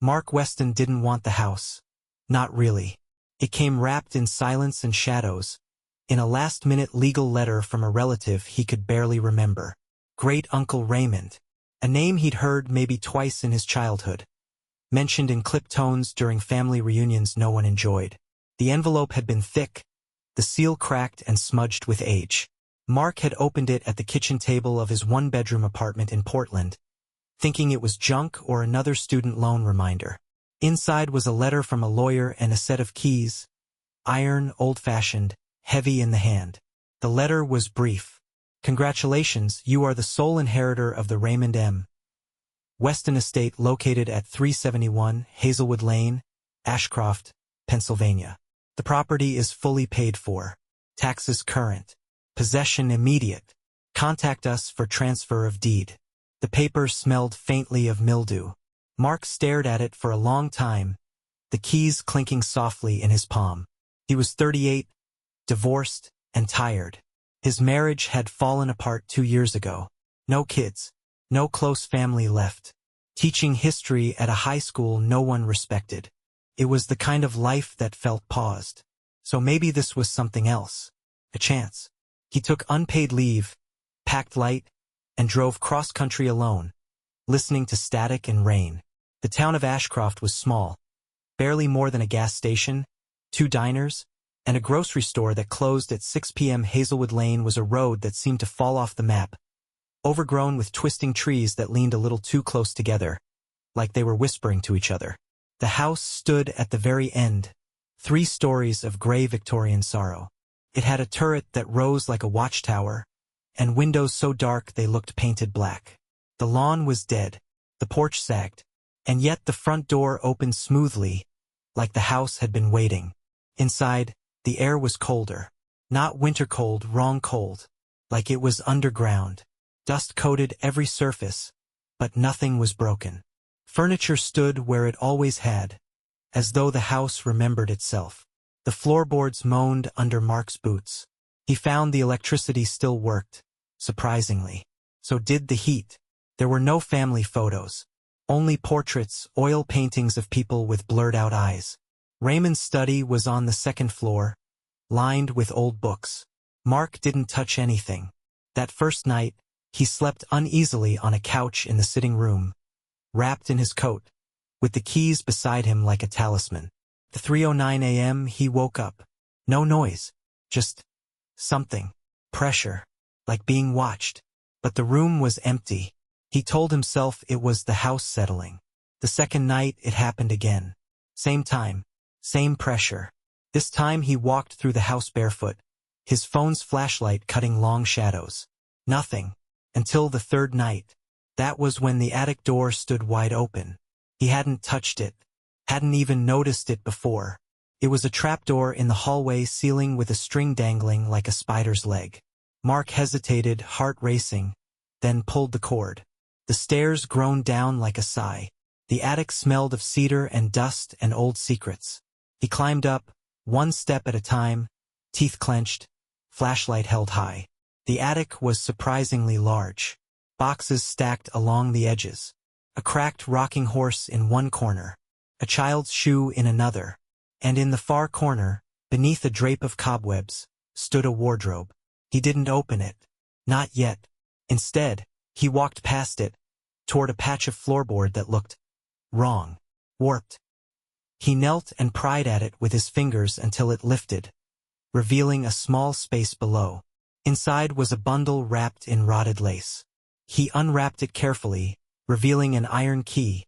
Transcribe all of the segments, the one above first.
Mark Weston didn't want the house. Not really. It came wrapped in silence and shadows, in a last-minute legal letter from a relative he could barely remember. Great-Uncle Raymond. A name he'd heard maybe twice in his childhood. Mentioned in clipped tones during family reunions no one enjoyed. The envelope had been thick, the seal cracked and smudged with age. Mark had opened it at the kitchen table of his one-bedroom apartment in Portland, thinking it was junk or another student loan reminder. Inside was a letter from a lawyer and a set of keys, iron, old-fashioned, heavy in the hand. The letter was brief. Congratulations, you are the sole inheritor of the Raymond M. Weston estate located at 371 Hazelwood Lane, Ashcroft, Pennsylvania. The property is fully paid for. Taxes current. Possession immediate. Contact us for transfer of deed. The paper smelled faintly of mildew. Mark stared at it for a long time, the keys clinking softly in his palm. He was 38, divorced, and tired. His marriage had fallen apart 2 years ago. No kids, no close family left. Teaching history at a high school no one respected. It was the kind of life that felt paused. So maybe this was something else. A chance. He took unpaid leave, packed light, and drove cross-country alone, listening to static and rain. The town of Ashcroft was small, barely more than a gas station, 2 diners, and a grocery store that closed at 6 p.m. Hazelwood Lane was a road that seemed to fall off the map, overgrown with twisting trees that leaned a little too close together, like they were whispering to each other. The house stood at the very end, 3 stories of gray Victorian sorrow. It had a turret that rose like a watchtower, and windows so dark they looked painted black. The lawn was dead, the porch sagged, and yet the front door opened smoothly, like the house had been waiting. Inside, the air was colder. Not winter cold, wrong cold. Like it was underground. Dust coated every surface, but nothing was broken. Furniture stood where it always had, as though the house remembered itself. The floorboards moaned under Mark's boots. He found the electricity still worked, surprisingly. So did the heat. There were no family photos. Only portraits, oil paintings of people with blurred-out eyes. Raymond's study was on the 2nd floor, lined with old books. Mark didn't touch anything. That first night, he slept uneasily on a couch in the sitting room, wrapped in his coat, with the keys beside him like a talisman. At 3:09 a.m. he woke up. No noise, just something. Pressure, like being watched. But the room was empty. He told himself it was the house settling. The second night it happened again. Same time, same pressure. This time he walked through the house barefoot, his phone's flashlight cutting long shadows. Nothing. Until the third night. That was when the attic door stood wide open. He hadn't touched it. Hadn't even noticed it before. It was a trapdoor in the hallway ceiling with a string dangling like a spider's leg. Mark hesitated, heart racing, then pulled the cord. The stairs groaned down like a sigh. The attic smelled of cedar and dust and old secrets. He climbed up, one step at a time, teeth clenched, flashlight held high. The attic was surprisingly large. Boxes stacked along the edges. A cracked rocking horse in one corner. A child's shoe in another. And in the far corner, beneath a drape of cobwebs, stood a wardrobe. He didn't open it. Not yet. Instead, he walked past it, toward a patch of floorboard that looked wrong, warped. He knelt and pried at it with his fingers until it lifted, revealing a small space below. Inside was a bundle wrapped in rotted lace. He unwrapped it carefully, revealing an iron key,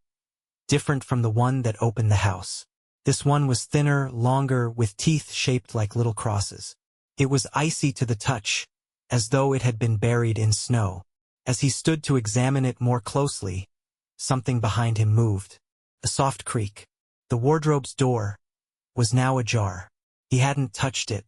different from the one that opened the house. This one was thinner, longer, with teeth shaped like little crosses. It was icy to the touch, as though it had been buried in snow. As he stood to examine it more closely, something behind him moved. A soft creak. The wardrobe's door was now ajar. He hadn't touched it.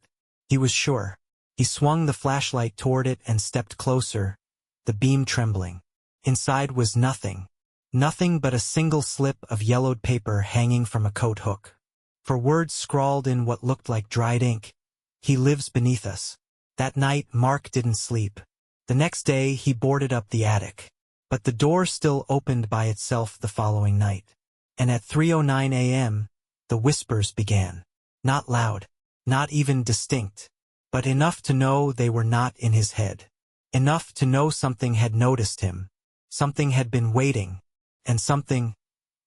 He was sure. He swung the flashlight toward it and stepped closer, the beam trembling. Inside was nothing. Nothing but a single slip of yellowed paper hanging from a coat hook. For words scrawled in what looked like dried ink, "He lives beneath us." That night Mark didn't sleep. The next day he boarded up the attic. But the door still opened by itself the following night. And at 3:09 a.m., the whispers began. Not loud, not even distinct, but enough to know they were not in his head. Enough to know something had noticed him, something had been waiting, and something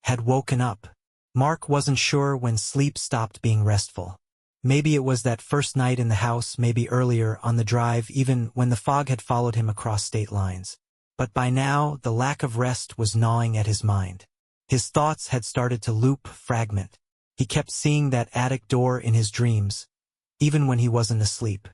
had woken up. Mark wasn't sure when sleep stopped being restful. Maybe it was that first night in the house, maybe earlier on the drive, even when the fog had followed him across state lines. But by now, the lack of rest was gnawing at his mind. His thoughts had started to loop, fragment. He kept seeing that attic door in his dreams, even when he wasn't asleep.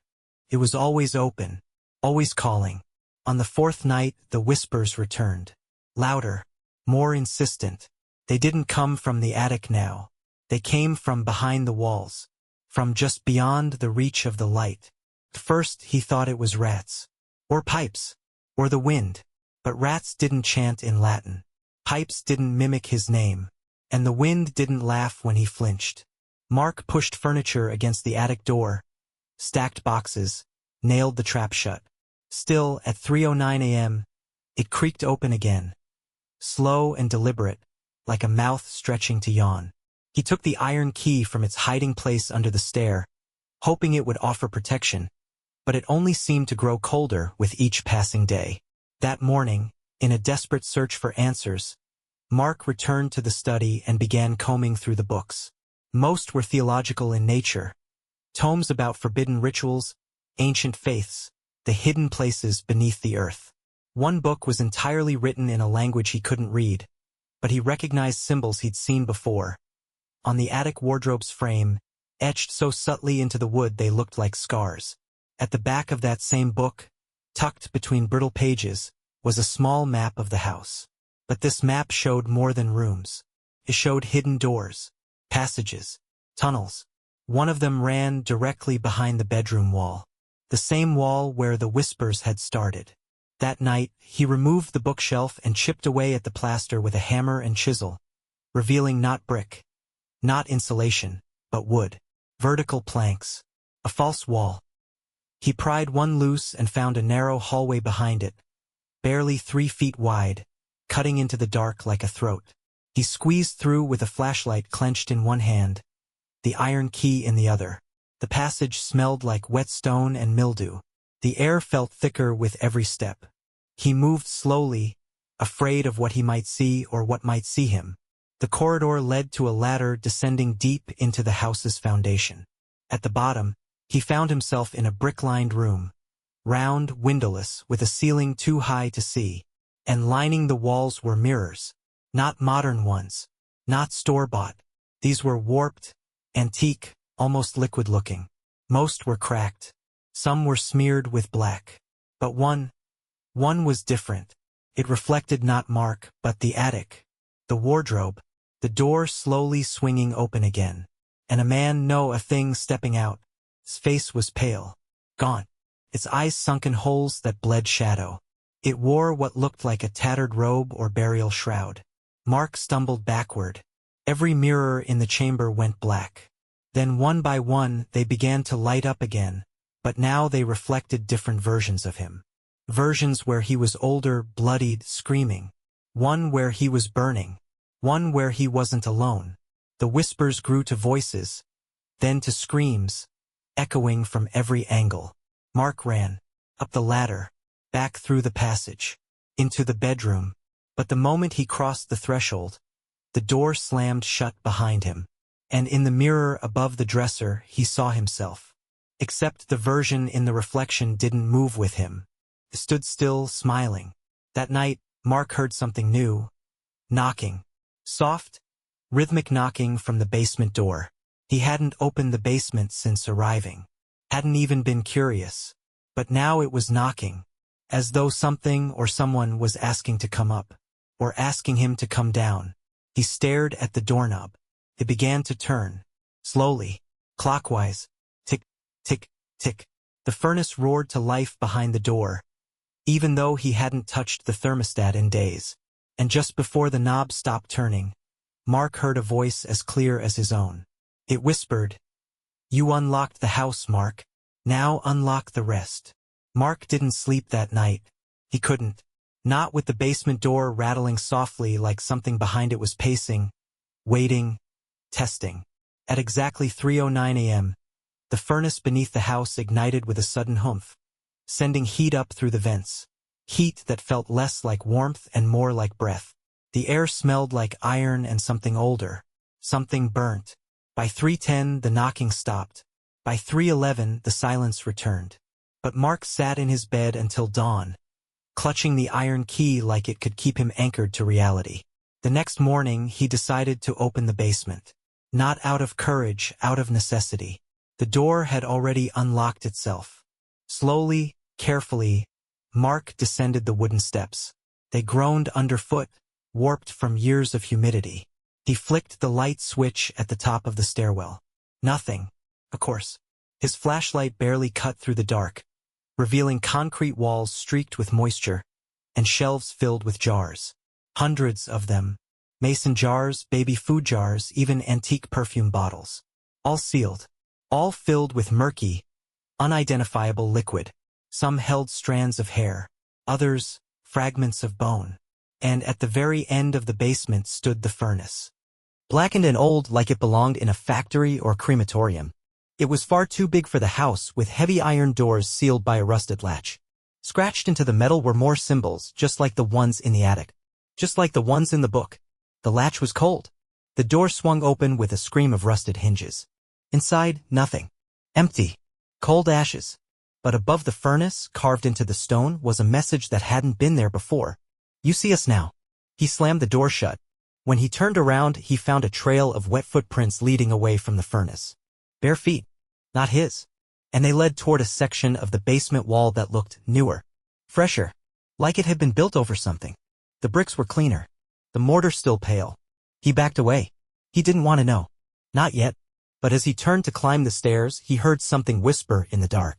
It was always open, always calling. On the fourth night, the whispers returned. Louder, more insistent. They didn't come from the attic now. They came from behind the walls, from just beyond the reach of the light. At first, he thought it was rats, or pipes, or the wind. But rats didn't chant in Latin. Pipes didn't mimic his name. And the wind didn't laugh when he flinched. Mark pushed furniture against the attic door, stacked boxes, nailed the trap shut. Still, at 3:09 a.m., it creaked open again. Slow and deliberate, like a mouth stretching to yawn. He took the iron key from its hiding place under the stair, hoping it would offer protection, but it only seemed to grow colder with each passing day. That morning, in a desperate search for answers, Mark returned to the study and began combing through the books. Most were theological in nature, tomes about forbidden rituals, ancient faiths, the hidden places beneath the earth. One book was entirely written in a language he couldn't read, but he recognized symbols he'd seen before. On the attic wardrobe's frame, etched so subtly into the wood they looked like scars. At the back of that same book, tucked between brittle pages, was a small map of the house. But this map showed more than rooms. It showed hidden doors, passages, tunnels. One of them ran directly behind the bedroom wall, the same wall where the whispers had started. That night, he removed the bookshelf and chipped away at the plaster with a hammer and chisel, revealing not brick, not insulation, but wood, vertical planks, a false wall. He pried one loose and found a narrow hallway behind it, barely 3 feet wide, cutting into the dark like a throat. He squeezed through with a flashlight clenched in one hand, the iron key in the other. The passage smelled like wet stone and mildew. The air felt thicker with every step. He moved slowly, afraid of what he might see or what might see him. The corridor led to a ladder descending deep into the house's foundation. At the bottom, he found himself in a brick-lined room, round, windowless, with a ceiling too high to see. And lining the walls were mirrors. Not modern ones, not store-bought. These were warped, antique, almost liquid-looking. Most were cracked. Some were smeared with black. But one was different. It reflected not Mark, but the attic, the wardrobe, the door slowly swinging open again. And a thing stepping out. His face was pale, gaunt, its eyes sunk in holes that bled shadow. It wore what looked like a tattered robe or burial shroud. Mark stumbled backward. Every mirror in the chamber went black. Then one by one they began to light up again, but now they reflected different versions of him. Versions where he was older, bloodied, screaming. One where he was burning. One where he wasn't alone. The whispers grew to voices, then to screams, echoing from every angle. Mark ran, up the ladder, back through the passage, into the bedroom. But the moment he crossed the threshold, the door slammed shut behind him. And in the mirror above the dresser he saw himself. Except the version in the reflection didn't move with him. He stood still, smiling. That night, Mark heard something new. Knocking. Soft, rhythmic knocking from the basement door. He hadn't opened the basement since arriving. Hadn't even been curious. But now it was knocking. As though something or someone was asking to come up. Or asking him to come down. He stared at the doorknob. It began to turn. Slowly. Clockwise. Tick, tick, tick. The furnace roared to life behind the door, even though he hadn't touched the thermostat in days. And just before the knob stopped turning, Mark heard a voice as clear as his own. It whispered, "You unlocked the house, Mark. Now unlock the rest." Mark didn't sleep that night. He couldn't. Not with the basement door rattling softly like something behind it was pacing. waiting, testing. At exactly 3:09 a.m., the furnace beneath the house ignited with a sudden humph, sending heat up through the vents. Heat that felt less like warmth and more like breath. The air smelled like iron and something older. Something burnt. By 3:10, the knocking stopped. By 3:11, the silence returned. But Mark sat in his bed until dawn, clutching the iron key like it could keep him anchored to reality. The next morning, he decided to open the basement. Not out of courage, out of necessity. The door had already unlocked itself. Slowly, carefully, Mark descended the wooden steps. They groaned underfoot, warped from years of humidity. He flicked the light switch at the top of the stairwell. Nothing, of course. His flashlight barely cut through the dark, revealing concrete walls streaked with moisture and shelves filled with jars. Hundreds of them. Mason jars, baby food jars, even antique perfume bottles. All sealed. All filled with murky, unidentifiable liquid. Some held strands of hair. Others, fragments of bone. And at the very end of the basement stood the furnace. Blackened and old like it belonged in a factory or crematorium. It was far too big for the house, with heavy iron doors sealed by a rusted latch. Scratched into the metal were more symbols, just like the ones in the attic. Just like the ones in the book. The latch was cold. The door swung open with a scream of rusted hinges. Inside, nothing. Empty. Cold ashes. But above the furnace, carved into the stone, was a message that hadn't been there before. "You see us now." He slammed the door shut. When he turned around, he found a trail of wet footprints leading away from the furnace. Bare feet. Not his. And they led toward a section of the basement wall that looked newer. Fresher. Like it had been built over something. The bricks were cleaner. The mortar still pale. He backed away. He didn't want to know. Not yet. But as he turned to climb the stairs, he heard something whisper in the dark.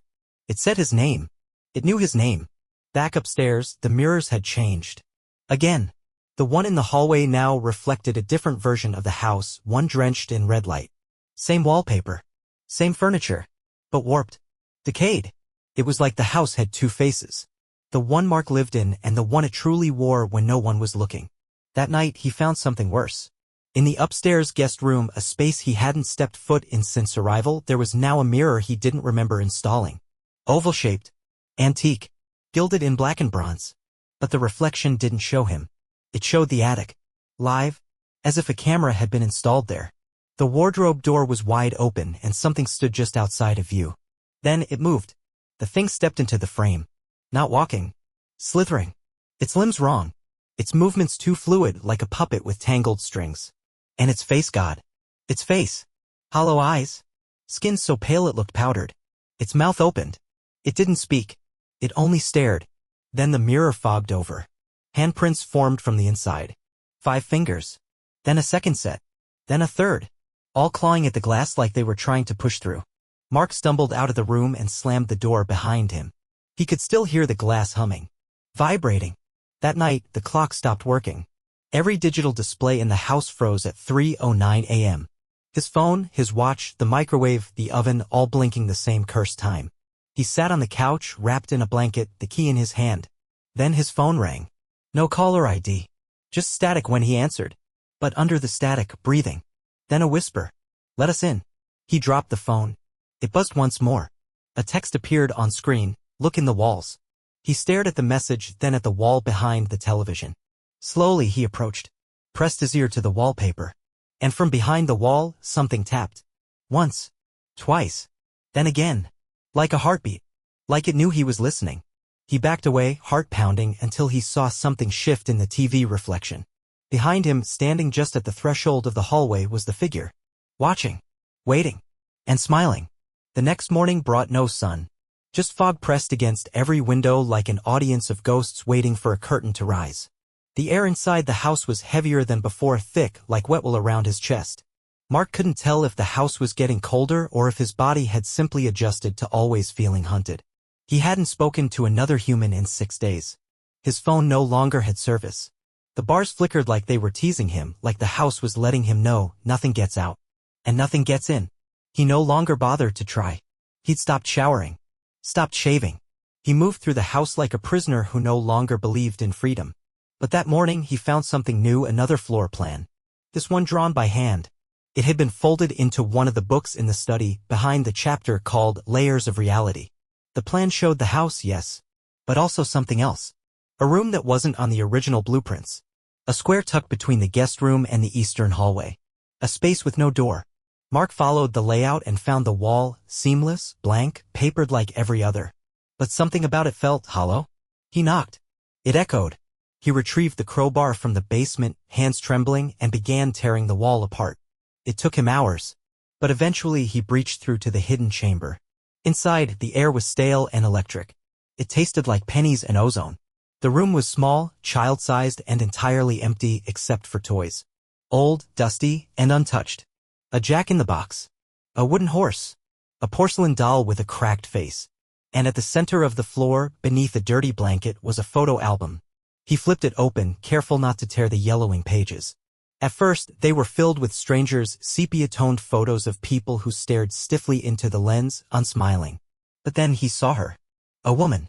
It said his name. It knew his name. Back upstairs, the mirrors had changed. Again. The one in the hallway now reflected a different version of the house, one drenched in red light. Same wallpaper. Same furniture. But warped. Decayed. It was like the house had two faces. The one Mark lived in and the one it truly wore when no one was looking. That night, he found something worse. In the upstairs guest room, a space he hadn't stepped foot in since arrival, there was now a mirror he didn't remember installing. Oval-shaped. Antique. Gilded in black and bronze. But the reflection didn't show him. It showed the attic. Live. As if a camera had been installed there. The wardrobe door was wide open and something stood just outside of view. Then it moved. The thing stepped into the frame. Not walking. Slithering. Its limbs wrong. Its movements too fluid, like a puppet with tangled strings. And its face, God. Its face. Hollow eyes. Skin so pale it looked powdered. Its mouth opened. It didn't speak. It only stared. Then the mirror fogged over. Handprints formed from the inside. 5 fingers. Then a second set. Then a third. All clawing at the glass like they were trying to push through. Mark stumbled out of the room and slammed the door behind him. He could still hear the glass humming. Vibrating. That night, the clock stopped working. Every digital display in the house froze at 3:09 a.m. His phone, his watch, the microwave, the oven, all blinking the same cursed time. He sat on the couch, wrapped in a blanket, the key in his hand. Then his phone rang. No caller ID. Just static when he answered. But under the static, breathing. Then a whisper. "Let us in." He dropped the phone. It buzzed once more. A text appeared on screen. "Look in the walls." He stared at the message, then at the wall behind the television. Slowly he approached. Pressed his ear to the wallpaper. And from behind the wall, something tapped. Once. Twice. Then again. Like a heartbeat. Like it knew he was listening. He backed away, heart pounding, until he saw something shift in the TV reflection. Behind him, standing just at the threshold of the hallway, was the figure. Watching. Waiting. And smiling. The next morning brought no sun. Just fog pressed against every window like an audience of ghosts waiting for a curtain to rise. The air inside the house was heavier than before, thick, like wet wool around his chest. Mark couldn't tell if the house was getting colder or if his body had simply adjusted to always feeling hunted. He hadn't spoken to another human in 6 days. His phone no longer had service. The bars flickered like they were teasing him, like the house was letting him know nothing gets out. And nothing gets in. He no longer bothered to try. He'd stopped showering. Stopped shaving. He moved through the house like a prisoner who no longer believed in freedom. But that morning he found something new, another floor plan. This one drawn by hand. It had been folded into one of the books in the study behind the chapter called Layers of Reality. The plan showed the house, yes, but also something else. A room that wasn't on the original blueprints. A square tucked between the guest room and the eastern hallway. A space with no door. Mark followed the layout and found the wall, seamless, blank, papered like every other. But something about it felt hollow. He knocked. It echoed. He retrieved the crowbar from the basement, hands trembling, and began tearing the wall apart. It took him hours. But eventually he breached through to the hidden chamber. Inside, the air was stale and electric. It tasted like pennies and ozone. The room was small, child-sized, and entirely empty except for toys. Old, dusty, and untouched. A jack-in-the-box. A wooden horse. A porcelain doll with a cracked face. And at the center of the floor, beneath a dirty blanket, was a photo album. He flipped it open, careful not to tear the yellowing pages. At first, they were filled with strangers, sepia-toned photos of people who stared stiffly into the lens, unsmiling. But then he saw her. A woman.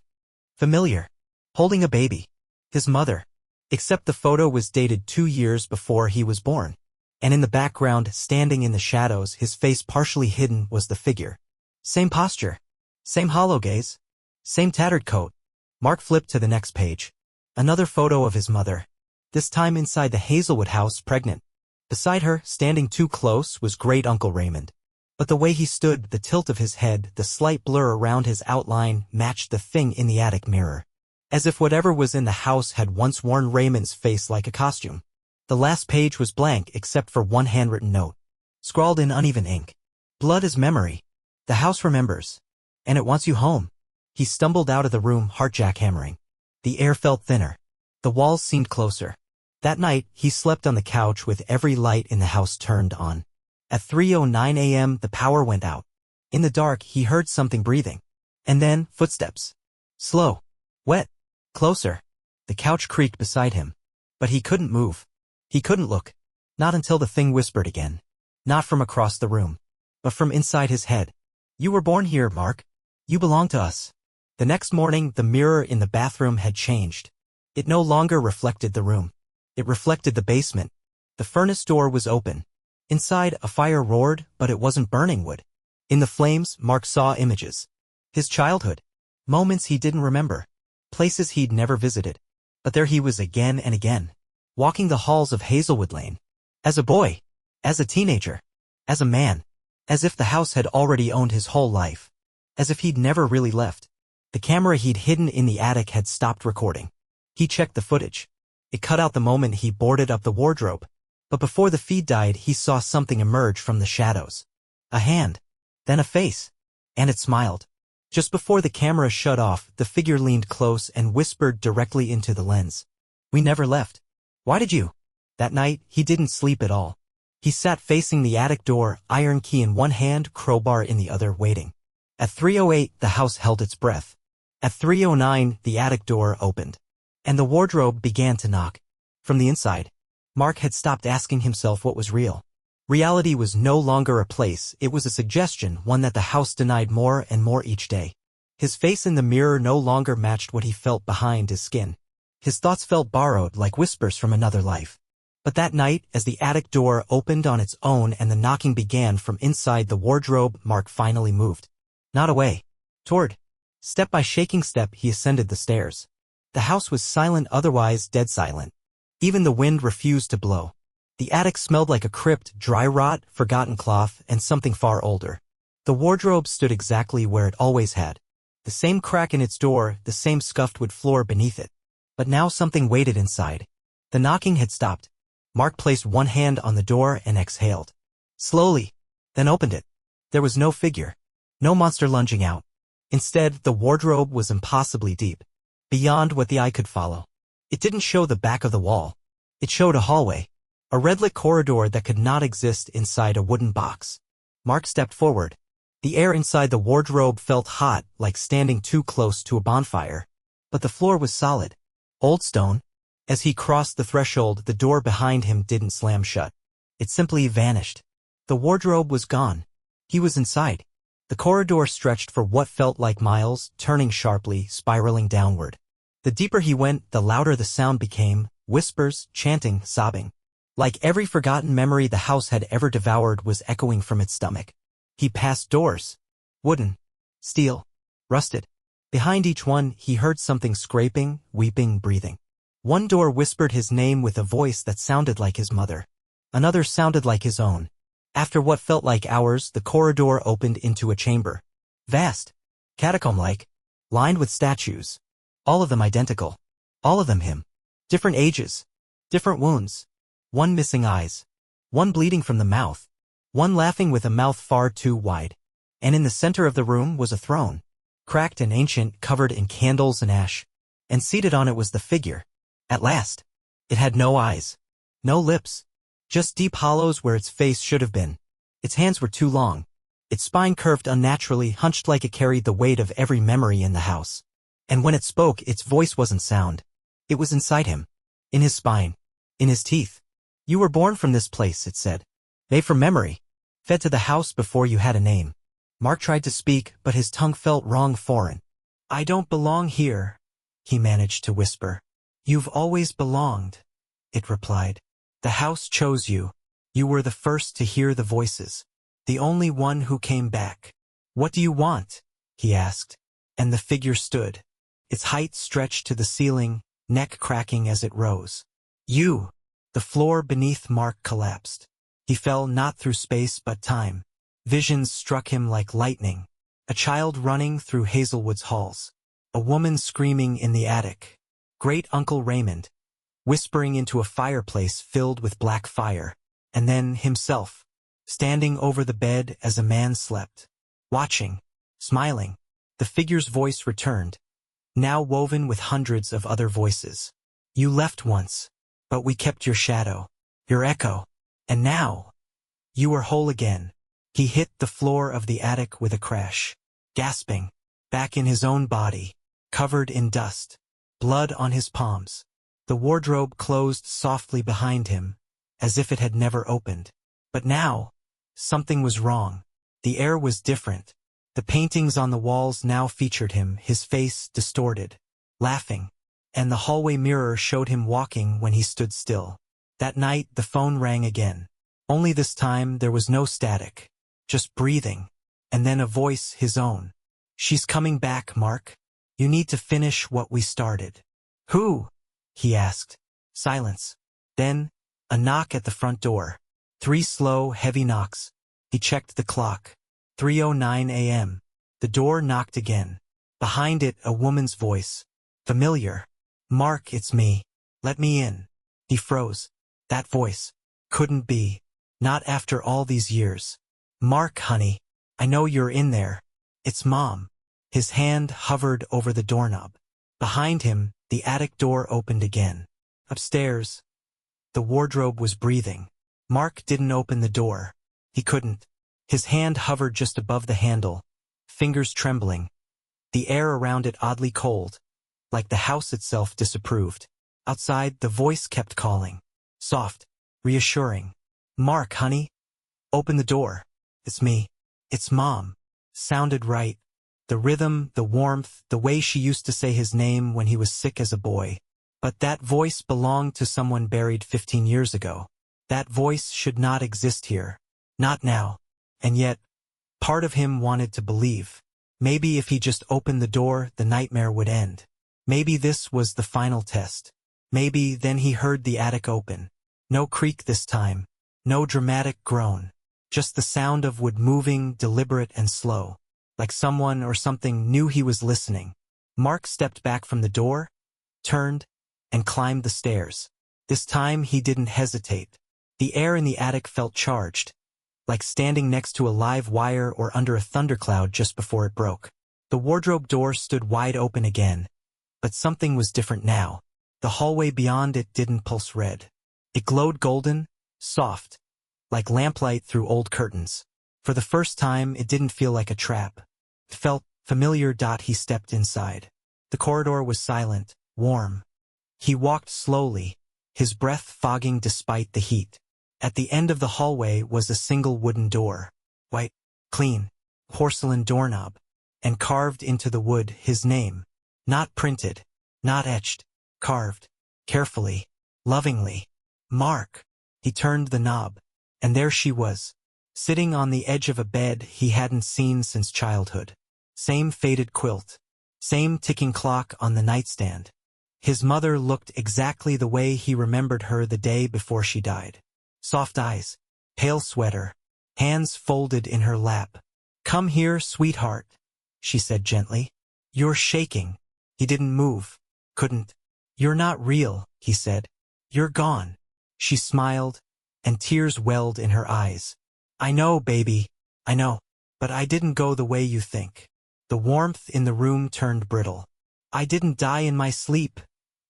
Familiar. Holding a baby. His mother. Except the photo was dated 2 years before he was born. And in the background, standing in the shadows, his face partially hidden, was the figure. Same posture. Same hollow gaze. Same tattered coat. Mark flipped to the next page. Another photo of his mother. This time inside the Hazelwood house, pregnant. Beside her, standing too close, was Great Uncle Raymond. But the way he stood, the tilt of his head, the slight blur around his outline, matched the thing in the attic mirror. As if whatever was in the house had once worn Raymond's face like a costume. The last page was blank except for one handwritten note. Scrawled in uneven ink. Blood is memory. The house remembers. And it wants you home. He stumbled out of the room, heart jackhammering. The air felt thinner. The walls seemed closer. That night, he slept on the couch with every light in the house turned on. At 3:09 a.m., the power went out. In the dark, he heard something breathing. And then, footsteps. Slow. Wet. Closer. The couch creaked beside him. But he couldn't move. He couldn't look. Not until the thing whispered again. Not from across the room. But from inside his head. You were born here, Mark. You belong to us. The next morning, the mirror in the bathroom had changed. It no longer reflected the room. It reflected the basement. The furnace door was open. Inside, a fire roared, but it wasn't burning wood. In the flames, Mark saw images. His childhood. Moments he didn't remember. Places he'd never visited. But there he was again and again. Walking the halls of Hazelwood Lane. As a boy. As a teenager. As a man. As if the house had already owned his whole life. As if he'd never really left. The camera he'd hidden in the attic had stopped recording. He checked the footage. It cut out the moment he boarded up the wardrobe. But before the feed died, he saw something emerge from the shadows. A hand. Then a face. And it smiled. Just before the camera shut off, the figure leaned close and whispered directly into the lens. We never left. Why did you? That night, he didn't sleep at all. He sat facing the attic door, iron key in one hand, crowbar in the other, waiting. At 3:08, the house held its breath. At 3:09, the attic door opened. And the wardrobe began to knock. From the inside, Mark had stopped asking himself what was real. Reality was no longer a place, it was a suggestion, one that the house denied more and more each day. His face in the mirror no longer matched what he felt behind his skin. His thoughts felt borrowed, like whispers from another life. But that night, as the attic door opened on its own and the knocking began from inside the wardrobe, Mark finally moved. Not away. Toward. Step by shaking step, he ascended the stairs. The house was silent, otherwise dead silent. Even the wind refused to blow. The attic smelled like a crypt, dry rot, forgotten cloth, and something far older. The wardrobe stood exactly where it always had. The same crack in its door, the same scuffed wood floor beneath it. But now something waited inside. The knocking had stopped. Mark placed one hand on the door and exhaled. Slowly. Then opened it. There was no figure. No monster lunging out. Instead, the wardrobe was impossibly deep. Beyond what the eye could follow. It didn't show the back of the wall. It showed a hallway. A red-lit corridor that could not exist inside a wooden box. Mark stepped forward. The air inside the wardrobe felt hot, like standing too close to a bonfire. But the floor was solid. Old stone. As he crossed the threshold, the door behind him didn't slam shut. It simply vanished. The wardrobe was gone. He was inside. The corridor stretched for what felt like miles, turning sharply, spiraling downward. The deeper he went, the louder the sound became, whispers, chanting, sobbing. Like every forgotten memory the house had ever devoured was echoing from its stomach. He passed doors. Wooden. Steel. Rusted. Behind each one, he heard something scraping, weeping, breathing. One door whispered his name with a voice that sounded like his mother. Another sounded like his own. After what felt like hours, the corridor opened into a chamber. Vast. Catacomb-like. Lined with statues. All of them identical. All of them him. Different ages. Different wounds. One missing eyes. One bleeding from the mouth. One laughing with a mouth far too wide. And in the center of the room was a throne. Cracked and ancient, covered in candles and ash. And seated on it was the figure. At last. It had no eyes. No lips. Just deep hollows where its face should have been. Its hands were too long. Its spine curved unnaturally, hunched like it carried the weight of every memory in the house. And when it spoke, its voice wasn't sound. It was inside him. In his spine. In his teeth. You were born from this place, it said. Made from memory. Fed to the house before you had a name. Mark tried to speak, but his tongue felt wrong, foreign. I don't belong here, he managed to whisper. You've always belonged, it replied. The house chose you. You were the first to hear the voices. The only one who came back. What do you want? He asked. And the figure stood. Its height stretched to the ceiling, neck cracking as it rose. You! The floor beneath Mark collapsed. He fell not through space but time. Visions struck him like lightning. A child running through Hazelwood's halls. A woman screaming in the attic. Great Uncle Raymond. Whispering into a fireplace filled with black fire. And then himself. Standing over the bed as a man slept. Watching. Smiling. The figure's voice returned. Now woven with hundreds of other voices. You left once. But we kept your shadow. Your echo. And now. You are whole again. He hit the floor of the attic with a crash. Gasping. Back in his own body. Covered in dust. Blood on his palms. The wardrobe closed softly behind him. As if it had never opened. But now. Something was wrong. The air was different. The paintings on the walls now featured him, his face distorted. Laughing. And the hallway mirror showed him walking when he stood still. That night, the phone rang again. Only this time, there was no static. Just breathing. And then a voice, his own. She's coming back, Mark. You need to finish what we started. Who? He asked. Silence. Then, a knock at the front door. 3 slow, heavy knocks. He checked the clock. 3:09 a.m. The door knocked again. Behind it, a woman's voice. Familiar. Mark, it's me. Let me in. He froze. That voice. Couldn't be. Not after all these years. Mark, honey. I know you're in there. It's Mom. His hand hovered over the doorknob. Behind him, the attic door opened again. Upstairs. The wardrobe was breathing. Mark didn't open the door. He couldn't. His hand hovered just above the handle. Fingers trembling. The air around it oddly cold. Like the house itself disapproved. Outside, the voice kept calling. Soft. Reassuring. Mark, honey. Open the door. It's me. It's Mom. Sounded right. The rhythm, the warmth, the way she used to say his name when he was sick as a boy. But that voice belonged to someone buried 15 years ago. That voice should not exist here. Not now. And yet, part of him wanted to believe. Maybe if he just opened the door, the nightmare would end. Maybe this was the final test. Maybe then he heard the attic open. No creak this time. No dramatic groan. Just the sound of wood moving, deliberate and slow. Like someone or something knew he was listening. Mark stepped back from the door, turned, and climbed the stairs. This time he didn't hesitate. The air in the attic felt charged. Like standing next to a live wire or under a thundercloud just before it broke. The wardrobe door stood wide open again. But something was different now. The hallway beyond it didn't pulse red. It glowed golden, soft, like lamplight through old curtains. For the first time, it didn't feel like a trap. It felt familiar. He stepped inside. The corridor was silent, warm. He walked slowly, his breath fogging despite the heat. At the end of the hallway was a single wooden door. White, clean, porcelain doorknob. And carved into the wood his name. Not printed, not etched, carved. Carefully, lovingly. Mark. He turned the knob, and there she was, sitting on the edge of a bed he hadn't seen since childhood. Same faded quilt, same ticking clock on the nightstand. His mother looked exactly the way he remembered her the day before she died. Soft eyes, pale sweater, hands folded in her lap. "Come here, sweetheart," she said gently. "You're shaking." He didn't move, couldn't. "You're not real," he said. "You're gone." She smiled, and tears welled in her eyes. "I know, baby, I know. But I didn't go the way you think." The warmth in the room turned brittle. "I didn't die in my sleep,"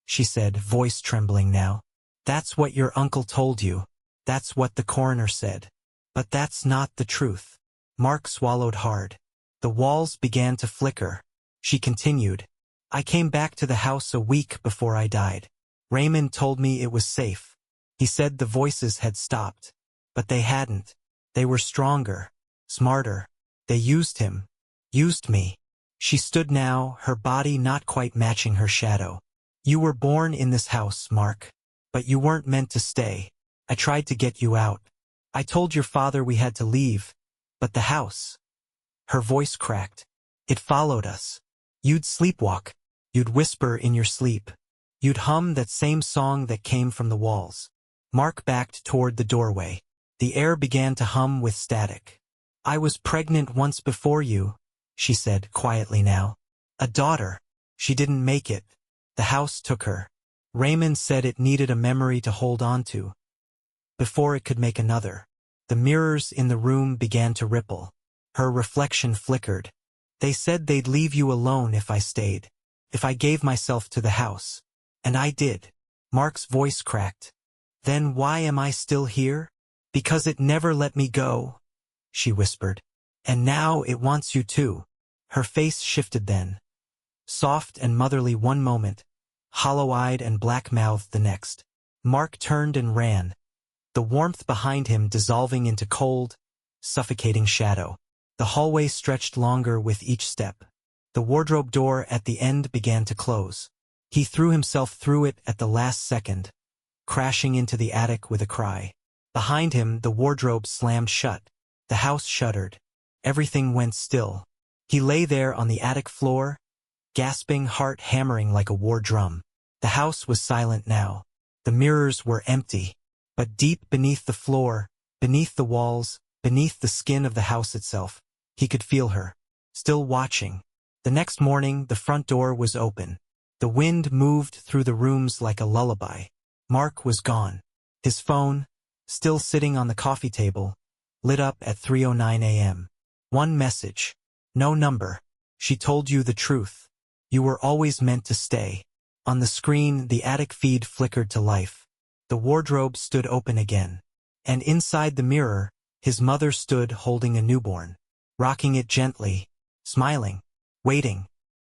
she said, voice trembling now. "That's what your uncle told you. That's what the coroner said. But that's not the truth." Mark swallowed hard. The walls began to flicker. She continued, "I came back to the house a week before I died. Raymond told me it was safe. He said the voices had stopped. But they hadn't. They were stronger, smarter. They used him. Used me." She stood now, her body not quite matching her shadow. "You were born in this house, Mark. But you weren't meant to stay. I tried to get you out. I told your father we had to leave. But the house..." Her voice cracked. "It followed us. You'd sleepwalk. You'd whisper in your sleep. You'd hum that same song that came from the walls." Mark backed toward the doorway. The air began to hum with static. "I was pregnant once before you," she said quietly now. "A daughter. She didn't make it. The house took her. Raymond said it needed a memory to hold on to before it could make another." The mirrors in the room began to ripple. Her reflection flickered. "They said they'd leave you alone if I stayed. If I gave myself to the house. And I did." Mark's voice cracked. "Then why am I still here?" "Because it never let me go," she whispered. "And now it wants you too." Her face shifted then. Soft and motherly one moment, hollow-eyed and black-mouthed the next. Mark turned and ran, the warmth behind him dissolving into cold, suffocating shadow. The hallway stretched longer with each step. The wardrobe door at the end began to close. He threw himself through it at the last second, crashing into the attic with a cry. Behind him, the wardrobe slammed shut. The house shuddered. Everything went still. He lay there on the attic floor, gasping, heart hammering like a war drum. The house was silent now. The mirrors were empty. But deep beneath the floor, beneath the walls, beneath the skin of the house itself, he could feel her, still watching. The next morning, the front door was open. The wind moved through the rooms like a lullaby. Mark was gone. His phone, still sitting on the coffee table, lit up at 3:09 a.m. One message. No number. "She told you the truth. You were always meant to stay." On the screen, the attic feed flickered to life. The wardrobe stood open again. And inside the mirror, his mother stood holding a newborn, rocking it gently, smiling, waiting.